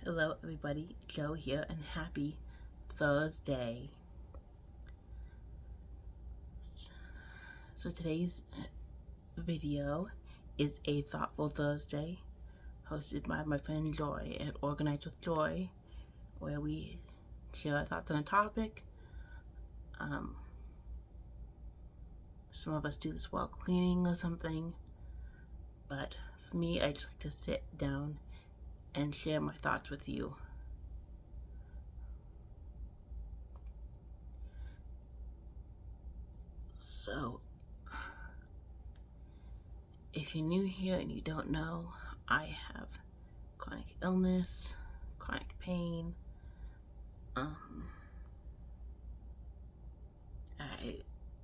Hello everybody, Joe here, and happy Thursday. So today's video is a Thoughtful Thursday hosted by my friend Joy at Organize with Joy, where we share our thoughts on a topic. Some of us do this while cleaning or something, but for me, I just like to sit down and share my thoughts with you. So, if you're new here and you don't know, I have chronic illness, chronic pain. I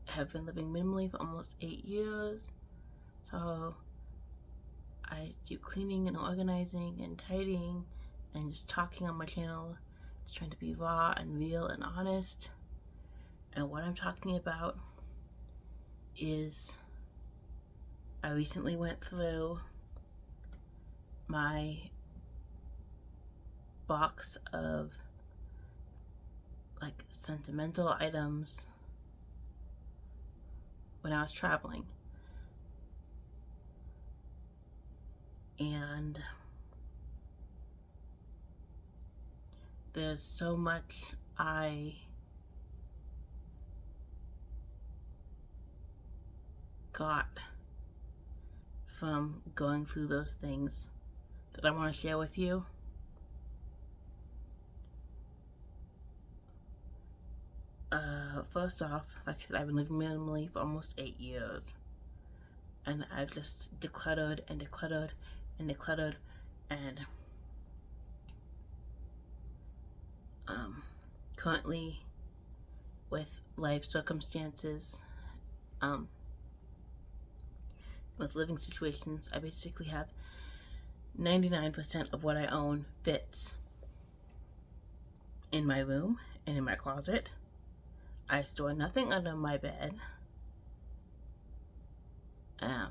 have been living minimally for almost 8 years, so I do cleaning and organizing and tidying and just talking on my channel, just trying to be raw and real and honest. And what I'm talking about is I recently went through my box of like sentimental items when I was traveling, and there's so much I got from going through those things that I want to share with you. First off, like I said, I've been living minimally for almost 8 years, and I've just decluttered and decluttered and decluttered, and currently with life circumstances, with living situations, I basically have 99% of what I own fits in my room and in my closet. I store nothing under my bed. I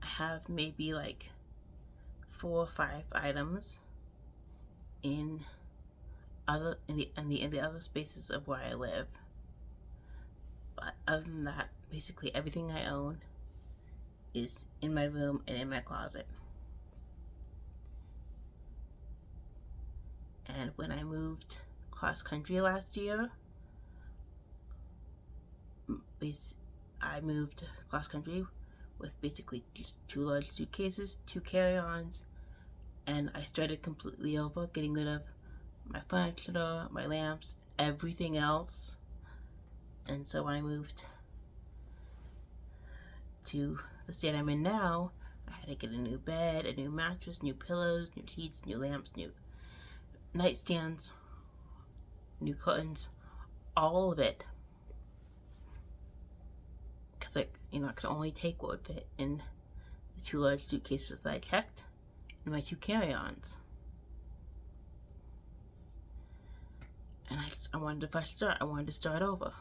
have maybe like 4 or 5 items in the other spaces of where I live. But other than that, basically everything I own is in my room and in my closet. And when I moved cross country last year, I moved cross country with basically just 2 large suitcases, 2 carry-ons, and I started completely over, getting rid of my furniture, my lamps, everything else. And so when I moved to the state I'm in now, I had to get a new bed, a new mattress, new pillows, new sheets, new lamps, new nightstands, new curtains, all of it. Because I could only take what would fit in the 2 large suitcases that I checked and my 2 carry-ons. And I wanted a fresh start. I wanted to start over.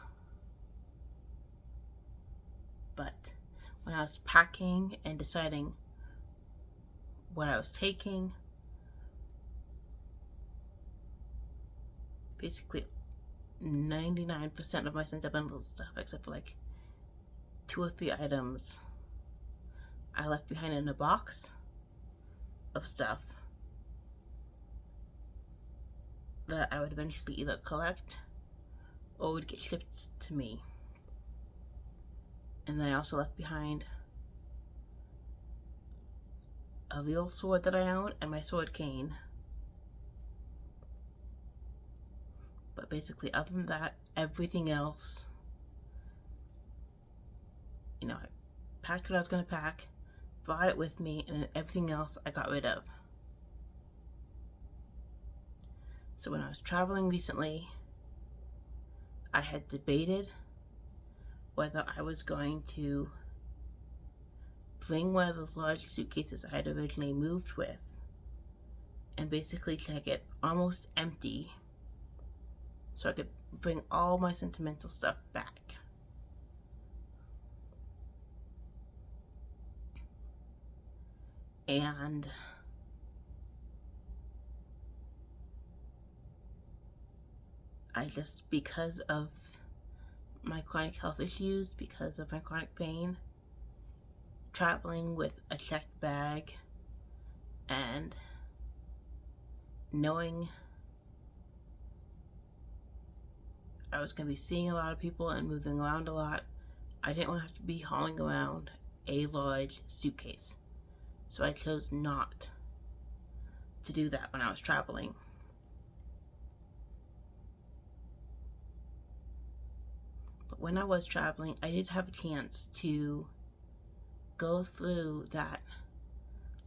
But when I was packing and deciding what I was taking, basically 99% of my sentimental stuff, except for like 2 or 3 items, I left behind in a box of stuff that I would eventually either collect or would get shipped to me. And then I also left behind a real sword that I own and my sword cane. But basically, other than that, everything else, I packed what I was going to pack, brought it with me, and then everything else I got rid of. So when I was traveling recently, I had debated whether I was going to bring one of those large suitcases I had originally moved with and basically check it almost empty so I could bring all my sentimental stuff back. And I just, because of my chronic health issues, because of my chronic pain, traveling with a checked bag and knowing I was going to be seeing a lot of people and moving around a lot, I didn't want to have to be hauling around a large suitcase. So I chose not to do that when I was traveling. But when I was traveling, I did have a chance to go through that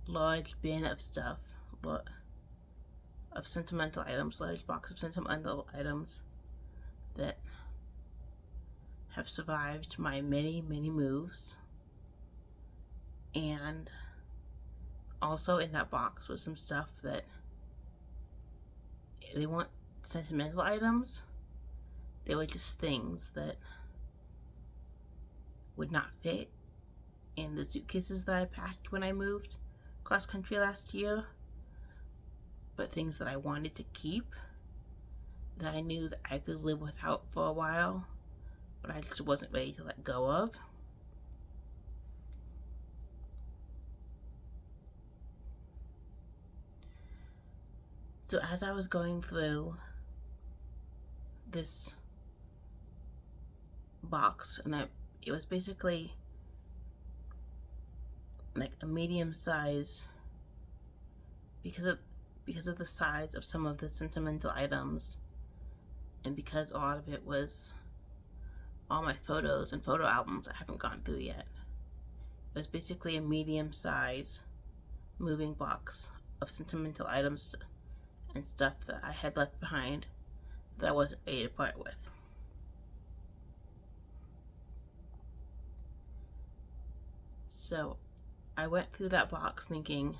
large bin of stuff, of sentimental items, large box of sentimental items that have survived my many, many moves. And also in that box was some stuff that they weren't sentimental items. They were just things that would not fit in the suitcases that I packed when I moved cross country last year, but things that I wanted to keep, that I knew that I could live without for a while, but I just wasn't ready to let go of. So as I was going through this box, and it was basically like a medium size, because of the size of some of the sentimental items, and because a lot of it was all my photos and photo albums I haven't gone through yet. It was basically a medium size moving box of sentimental items and stuff that I had left behind that I wasn't ready to part with. So I went through that box thinking,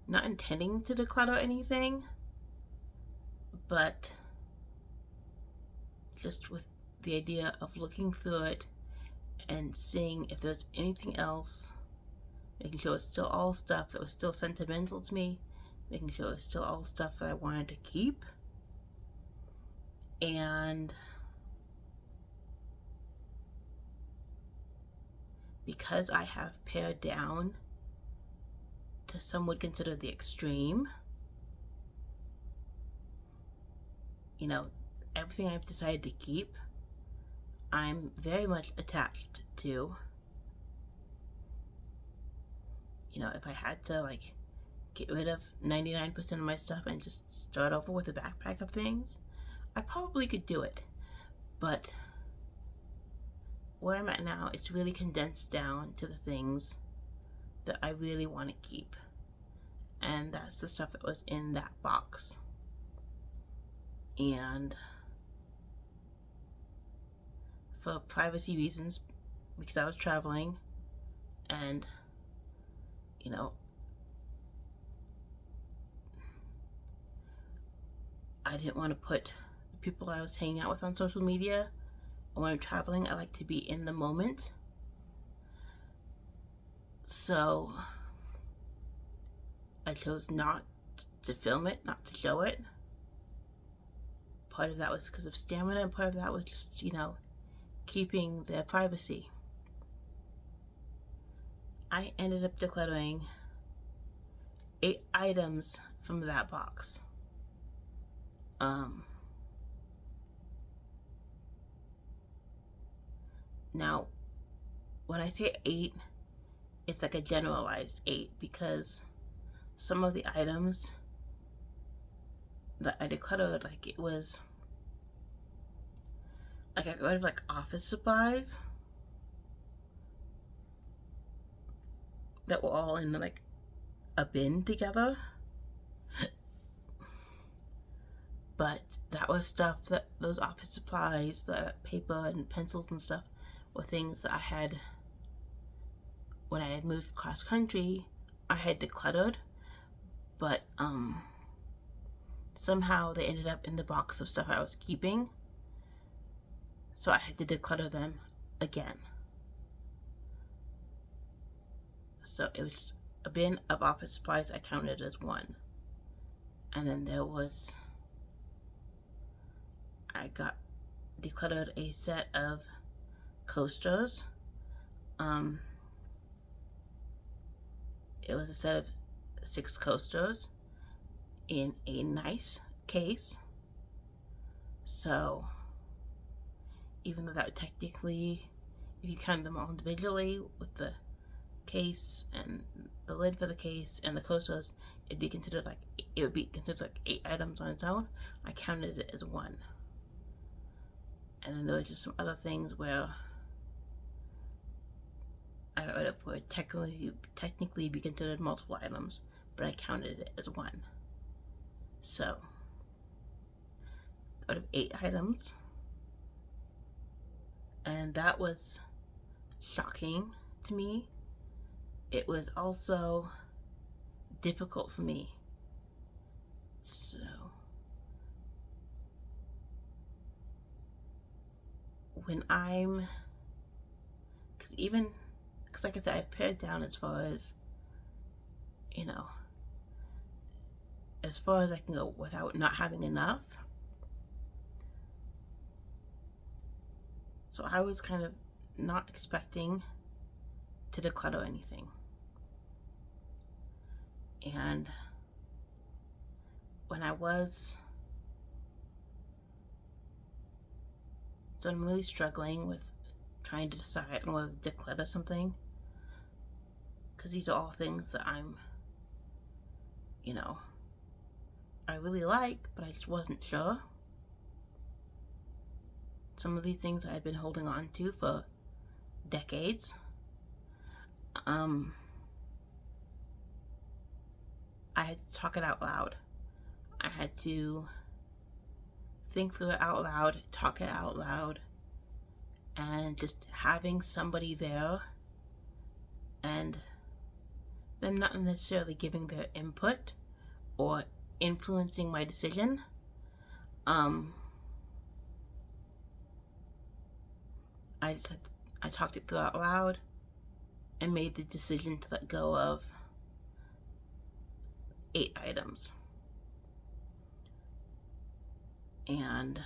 not intending to declutter anything, but just with the idea of looking through it and seeing if there's anything else, making sure it's still all stuff that was still sentimental to me, making sure it's still all stuff that I wanted to keep. And because I have pared down to some would consider the extreme, you know, everything I've decided to keep, I'm very much attached to. You know, if I had to like get rid of 99% of my stuff and just start over with a backpack of things, I probably could do it. But where I'm at now, it's really condensed down to the things that I really want to keep. And that's the stuff that was in that box. And for privacy reasons, because I was traveling and, you know, I didn't want to put the people I was hanging out with on social media. When I'm traveling, I like to be in the moment. So I chose not to film it, not to show it. Part of that was because of stamina, and part of that was just, you know, keeping their privacy. I ended up decluttering 8 items from that box. Now, when I say 8, it's like a generalized 8, because some of the items that I decluttered, like it was, like I got rid of like office supplies that were all in like a bin together. But that was stuff that, those office supplies, the paper and pencils and stuff, were things that I had, when I had moved cross country, I had decluttered, but somehow they ended up in the box of stuff I was keeping, so I had to declutter them again. So it was a bin of office supplies I counted as 1, and then there was I got decluttered a set of coasters. It was a set of 6 coasters in a nice case. So even though that would technically, if you count them all individually with the case and the lid for the case and the coasters, it would be considered like 8 items on its own. I counted it as 1. And then there was just some other things where I got rid of would technically be considered multiple items, but I counted it as 1. So out of 8 items, and that was shocking to me. It was also difficult for me. So when because like I said, I've pared down as far as, as far as I can go without not having enough. So I was kind of not expecting to declutter anything. And when I'm really struggling with trying to decide on whether to declutter something, because these are all things that I really like, but I just wasn't sure. Some of these things I had been holding on to for decades. I had to talk it out loud. I had to think through it out loud, talk it out loud, and just having somebody there and them not necessarily giving their input or influencing my decision. I talked it through out loud and made the decision to let go of 8 items. And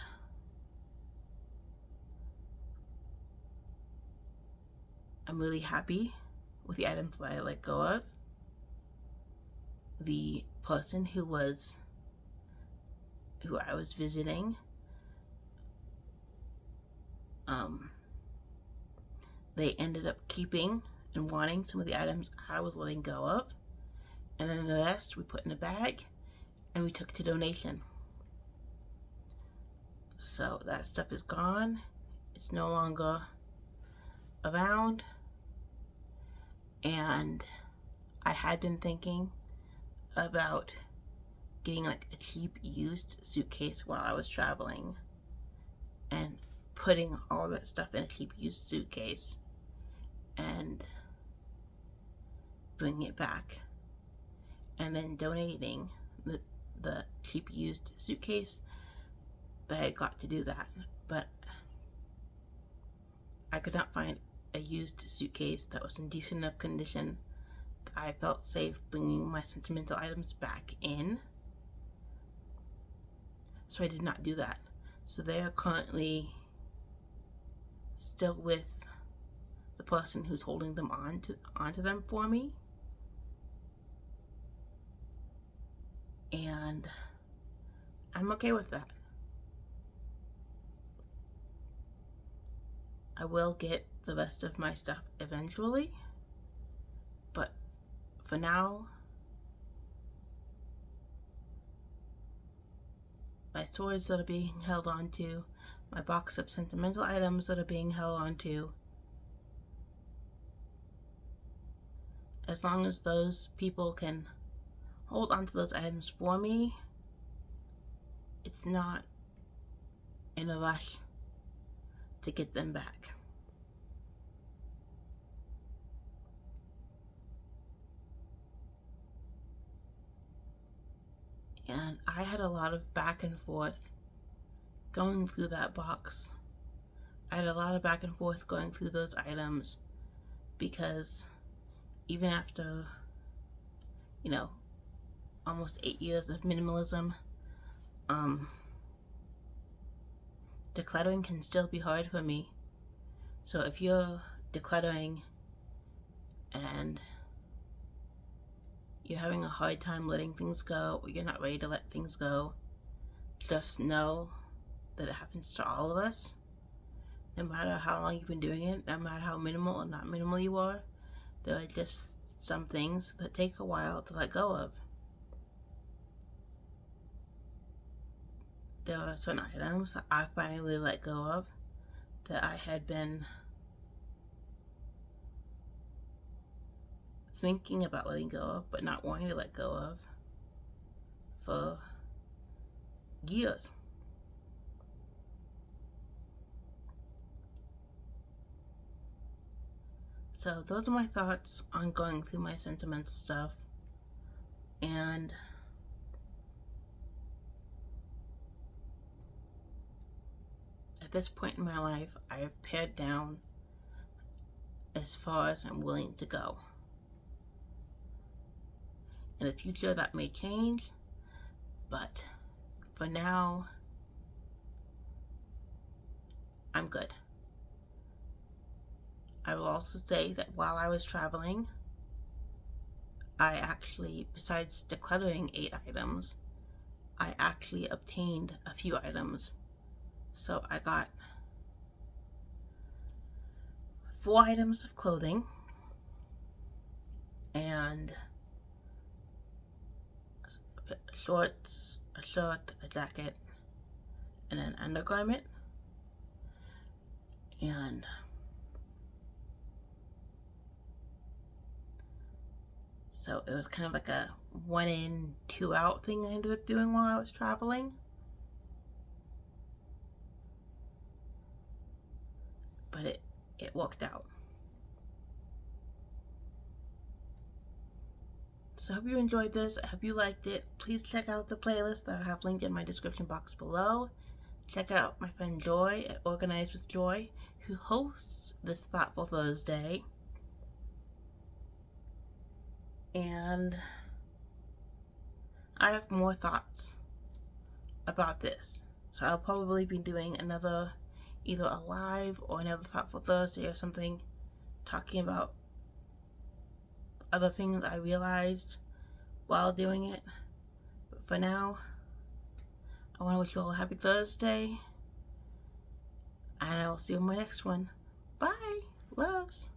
I'm really happy with the items that I let go of. The person who I was visiting, they ended up keeping and wanting some of the items I was letting go of, and then the rest we put in a bag and we took to donation. So that stuff is gone. It's no longer around. And I had been thinking about getting like a cheap used suitcase while I was traveling and putting all that stuff in a cheap used suitcase and bringing it back and then donating the cheap used suitcase that I got to do that. But I could not find a used suitcase that was in decent enough condition that I felt safe bringing my sentimental items back in. So I did not do that. So they are currently still with the person who's holding them onto them for me. And I'm okay with that. I will get the rest of my stuff eventually, but for now, my toys that are being held onto, my box of sentimental items that are being held onto, as long as those people can hold onto those items for me, it's not in a rush to get them back. And I had a lot of back and forth going through that box. I had a lot of back and forth going through those items because even after, almost 8 years of minimalism, decluttering can still be hard for me. So if you're decluttering and you're having a hard time letting things go, or you're not ready to let things go, just know that it happens to all of us. No matter how long you've been doing it, no matter how minimal or not minimal you are, there are just some things that take a while to let go of. There are certain items that I finally let go of that I had been thinking about letting go of, but not wanting to let go of for years. So those are my thoughts on going through my sentimental stuff. And at this point in my life, I have pared down as far as I'm willing to go. In the future, that may change, but for now, I'm good. I will also say that while I was traveling, I actually, besides decluttering 8 items, I actually obtained a few items. So I got 4 items of clothing and shorts, a shirt, a jacket, and an undergarment. And so it was kind of like a 1 in, 2 out thing I ended up doing while I was traveling. But it worked out. So I hope you enjoyed this. I hope you liked it. Please check out the playlist that I have linked in my description box below. Check out my friend Joy at Organized with Joy, who hosts this Thoughtful Thursday. And I have more thoughts about this. So I'll probably be doing another, either a live or another Thoughtful Thursday or something, talking about other things I realized while doing it. But for now, I want to wish you all a happy Thursday, and I will see you in my next one. Bye. Loves.